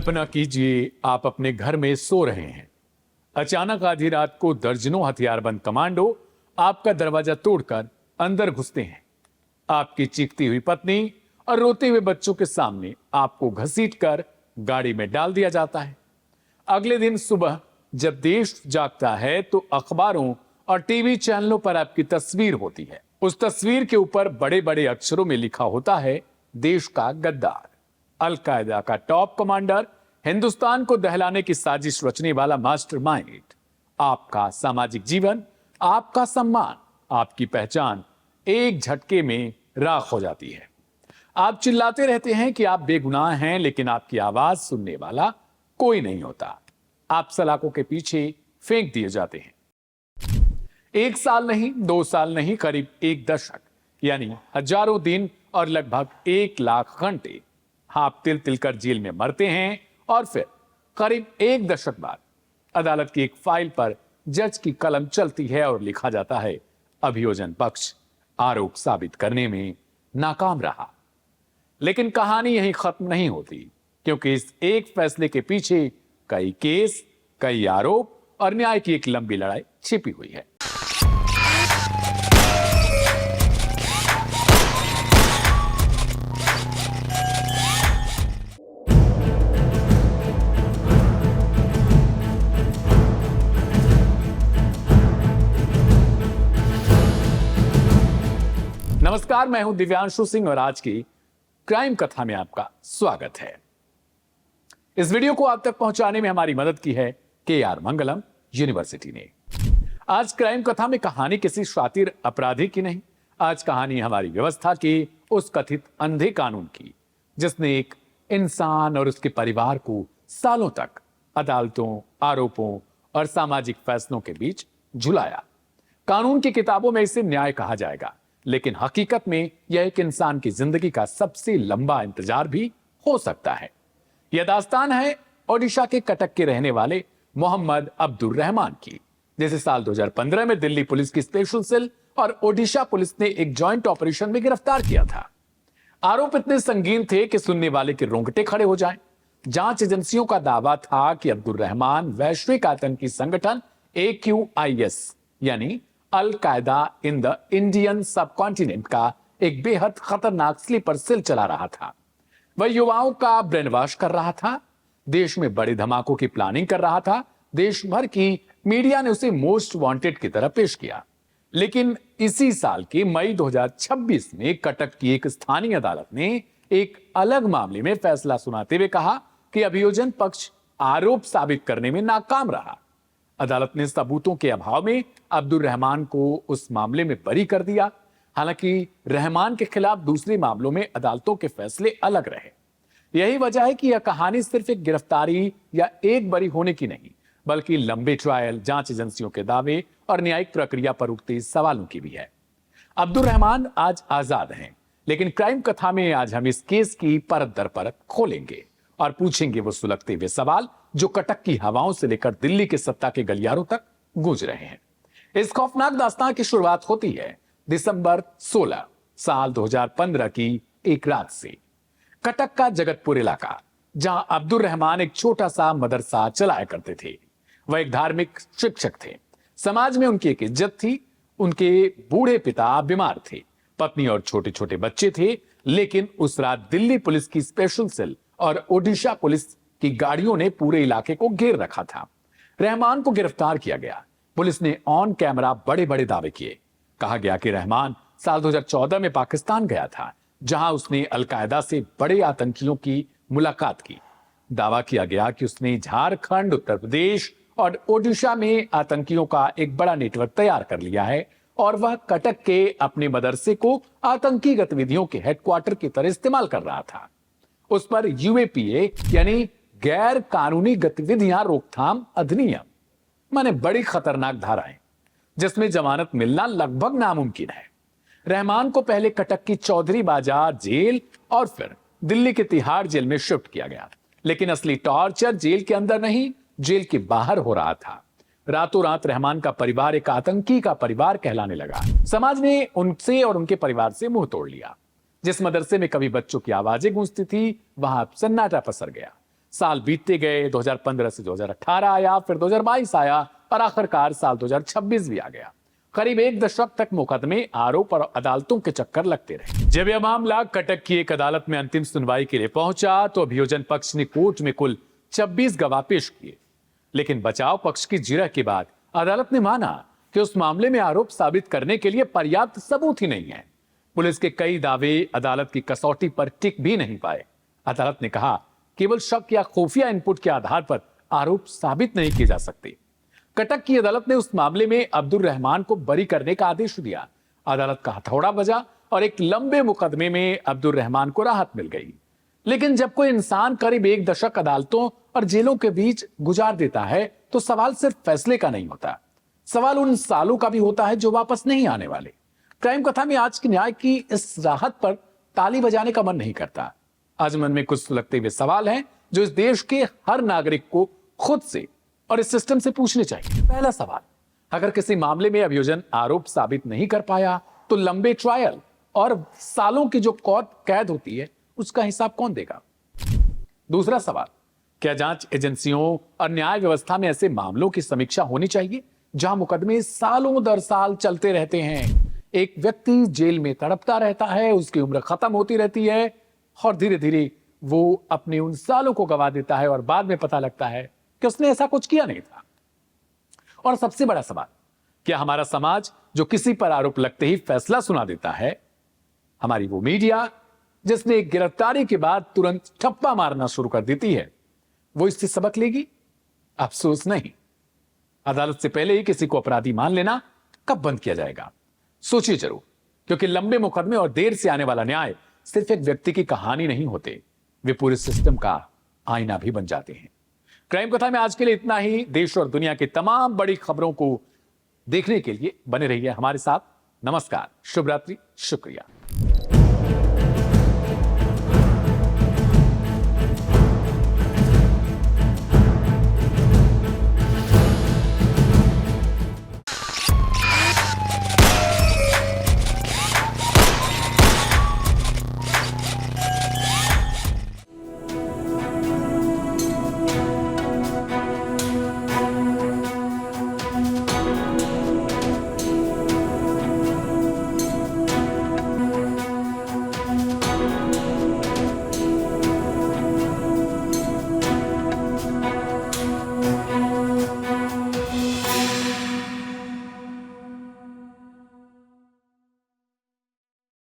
कल्पना कीजिए आप अपने घर में सो रहे हैं। अचानक आधी रात को दर्जनों हथियारबंद कमांडो आपका दरवाजा तोड़कर अंदर घुसते हैं। आपकी चीखती हुई पत्नी और रोते हुए बच्चों के सामने आपको घसीटकर गाड़ी में डाल दिया जाता है। अगले दिन सुबह जब देश जागता है तो अखबारों और टीवी चैनलों पर आपकी तस्वीर होती है। उस तस्वीर के ऊपर बड़े बड़े अक्षरों में लिखा होता है, देश का गद्दार, अल-कायदा का टॉप कमांडर, हिंदुस्तान को दहलाने की साजिश रचने वाला मास्टरमाइंड। आपका सामाजिक जीवन, आपका सम्मान, आपकी पहचान एक झटके में राख हो जाती है। आप चिल्लाते रहते हैं कि आप बेगुनाह हैं, लेकिन आपकी आवाज सुनने वाला कोई नहीं होता। आप सलाखों के पीछे फेंक दिए जाते हैं। 1 साल नहीं, 2 साल नहीं, करीब 1 दशक यानी हजारों दिन और लगभग 1 लाख घंटे आप तिल तिल कर जेल में मरते हैं। और फिर करीब 1 दशक बाद अदालत की एक फाइल पर जज की कलम चलती है और लिखा जाता है, अभियोजन पक्ष आरोप साबित करने में नाकाम रहा। लेकिन कहानी यहीं खत्म नहीं होती, क्योंकि इस एक फैसले के पीछे कई केस, कई आरोप और न्याय की एक लंबी लड़ाई छिपी हुई है। नमस्कार, मैं हूं दिव्यांशु सिंह और आज की क्राइम कथा में आपका स्वागत है। इस वीडियो को आप तक पहुंचाने में हमारी मदद की है KR मंगलम यूनिवर्सिटी ने। आज क्राइम कथा में कहानी किसी शातिर अपराधी की नहीं, आज कहानी हमारी व्यवस्था की, उस कथित अंधे कानून की, जिसने एक इंसान और उसके परिवार को सालों तक अदालतों, आरोपों और सामाजिक फैसलों के बीच झुलाया। कानून की किताबों में इसे न्याय कहा जाएगा, लेकिन हकीकत में यह एक इंसान की जिंदगी का सबसे लंबा इंतजार भी हो सकता है। यह दास्तान है ओडिशा के कटक के रहने वाले मोहम्मद अब्दुर रहमान की, जिसे साल 2015 में दिल्ली पुलिस की स्पेशल सेल और ओडिशा पुलिस ने एक जॉइंट ऑपरेशन में गिरफ्तार किया था। आरोप इतने संगीन थे कि सुनने वाले के रोंगटे खड़े हो जाएं। जांच एजेंसियों का दावा था कि अब्दुर रहमान वैश्विक आतंकी संगठन AQIS यानी al Qaeda in the Indian subcontinent का एक बेहद खतरनाक स्लीपर सेल चला रहा था। वह युवाओं का ब्रेन वॉश कर रहा था, देश में बड़े धमाकों की प्लानिंग कर रहा था। देश भर की मीडिया ने उसे मोस्ट वांटेड की तरह पेश किया। लेकिन इसी साल के मई 2026 में कटक की एक स्थानीय अदालत ने एक अलग मामले में फैसला सुनाते हुए कहा कि अभियोजन पक्ष आरोप साबित करने में नाकाम रहा। अदालत ने सबूतों के अभाव में अब्दुर रहमान को उस मामले में बरी कर दिया। हालांकि रहमान के खिलाफ दूसरे मामलों में अदालतों के फैसले अलग रहे। यही वजह है कि यह कहानी सिर्फ एक गिरफ्तारी या एक बरी होने की नहीं, बल्कि लंबे ट्रायल, जांच एजेंसियों के दावे और न्यायिक प्रक्रिया पर उठते सवालों की भी है। अब्दुर रहमान आज आजाद हैं, लेकिन क्राइम कथा में आज हम इस केस की परत दर परत खोलेंगे और पूछेंगे वो सुलगते हुए सवाल जो कटक की हवाओं से लेकर दिल्ली के सत्ता के गलियारों तक गूंज रहे हैं। इस खौफनाक दास्तान की शुरुआत होती है दिसंबर 16 साल 2015 की एक रात से। कटक का जगतपुर इलाका, जहां अब्दुर रहमान एक छोटा सा मदरसा चलाया करते थे। वह एक धार्मिक शिक्षक थे। समाज में उनकी एक इज्जत थी। उनके बूढ़े पिता बीमार थे, पत्नी और छोटे छोटे बच्चे थे। लेकिन उस रात दिल्ली पुलिस की स्पेशल सेल और ओडिशा पुलिस की गाड़ियों ने पूरे इलाके को घेर रखा था। रहमान को गिरफ्तार किया गया। पुलिस ने ऑन कैमरा बड़े बड़े दावे किए। कहा गया कि रहमान साल 2014 में पाकिस्तान गया था, जहां उसने अल-कायदा से बड़े आतंकियों की मुलाकात की। दावा किया गया कि उसने झारखंड, उत्तर प्रदेश और ओडिशा में आतंकियों का एक बड़ा नेटवर्क तैयार कर लिया है और वह कटक के अपने मदरसे को आतंकी गतिविधियों के हेडक्वार्टर की तरह इस्तेमाल कर रहा था। उस पर UAPA यानी गैर कानूनी गतिविधियां रोकथाम अधिनियम, माने बड़ी खतरनाक धाराएं, जिसमें जमानत मिलना लगभग नामुमकिन है। रहमान को पहले कटक की चौधरी बाजार जेल और फिर दिल्ली के तिहाड़ जेल में शिफ्ट किया गया। लेकिन असली टॉर्चर जेल के अंदर नहीं, जेल के बाहर हो रहा था। रातों रात रहमान का परिवार एक आतंकी का परिवार कहलाने लगा। समाज ने उनसे और उनके परिवार से मुंह तोड़ लिया। जिस मदरसे में कभी बच्चों की आवाजें गूंजती थी, वहां सन्नाटा पसर गया। साल बीतते गए, 2015 से 2018 आया, फिर 2022 आया और आखिरकार साल 2026 भी आ गया। करीब एक दशक तक मुकदमे, आरोप और अदालतों के चक्कर लगते रहे। जब यह मामला कटक की एक अदालत में अंतिम सुनवाई के लिए पहुंचा तो अभियोजन पक्ष ने कोर्ट में कुल 26 गवाह पेश किए, लेकिन बचाव पक्ष की जिरह के बाद अदालत ने माना कि उस मामले में आरोप साबित करने के लिए पर्याप्त सबूत ही नहीं है। पुलिस के कई दावे अदालत की कसौटी पर टिक भी नहीं पाए। अदालत ने कहा केवल शक या खुफिया इनपुट के आधार पर आरोप साबित नहीं किए जा सकते। कटक की अदालत ने उस मामले में अब्दुल रहमान को बरी करने का आदेश दिया। अदालत का हथौड़ा बजा और एक लंबे मुकदमे में अब्दुल रहमान को राहत मिल गई। लेकिन जब कोई इंसान करीब एक दशक अदालतों और जेलों के बीच गुजार देता है तो सवाल सिर्फ फैसले का नहीं होता, सवाल उन सालों का भी होता है जो वापस नहीं आने वाले। क्राइम कथा में आज की न्याय की इस राहत पर ताली बजाने का मन नहीं करता। आज मन में कुछ सुलगते हुए सवाल हैं जो इस देश के हर नागरिक को खुद से और इस सिस्टम से पूछने चाहिए। पहला सवाल, अगर किसी मामले में अभियोजन आरोप साबित नहीं कर पाया तो लंबे ट्रायल और सालों की जो कैद होती है उसका हिसाब कौन देगा? दूसरा सवाल, क्या जांच एजेंसियों और न्याय व्यवस्था में ऐसे मामलों की समीक्षा होनी चाहिए जहां मुकदमे सालों दर साल चलते रहते हैं? एक व्यक्ति जेल में तड़पता रहता है, उसकी उम्र खत्म होती रहती है और धीरे धीरे वो अपने उन सालों को गवा देता है और बाद में पता लगता है कि उसने ऐसा कुछ किया नहीं था। और सबसे बड़ा सवाल, क्या हमारा समाज जो किसी पर आरोप लगते ही फैसला सुना देता है, हमारी वो मीडिया जिसने एक गिरफ्तारी के बाद तुरंत ठप्पा मारना शुरू कर देती है, वो इससे सबक लेगी? अफसोस नहीं। अदालत से पहले ही किसी को अपराधी मान लेना कब बंद किया जाएगा? सोचिए जरूर, क्योंकि लंबे मुकदमे और देर से आने वाला न्याय सिर्फ एक व्यक्ति की कहानी नहीं होते, वे पूरे सिस्टम का आईना भी बन जाते हैं। क्राइम कथा में आज के लिए इतना ही। देश और दुनिया की तमाम बड़ी खबरों को देखने के लिए बने रहिए हमारे साथ। नमस्कार, शुभ रात्रि, शुक्रिया।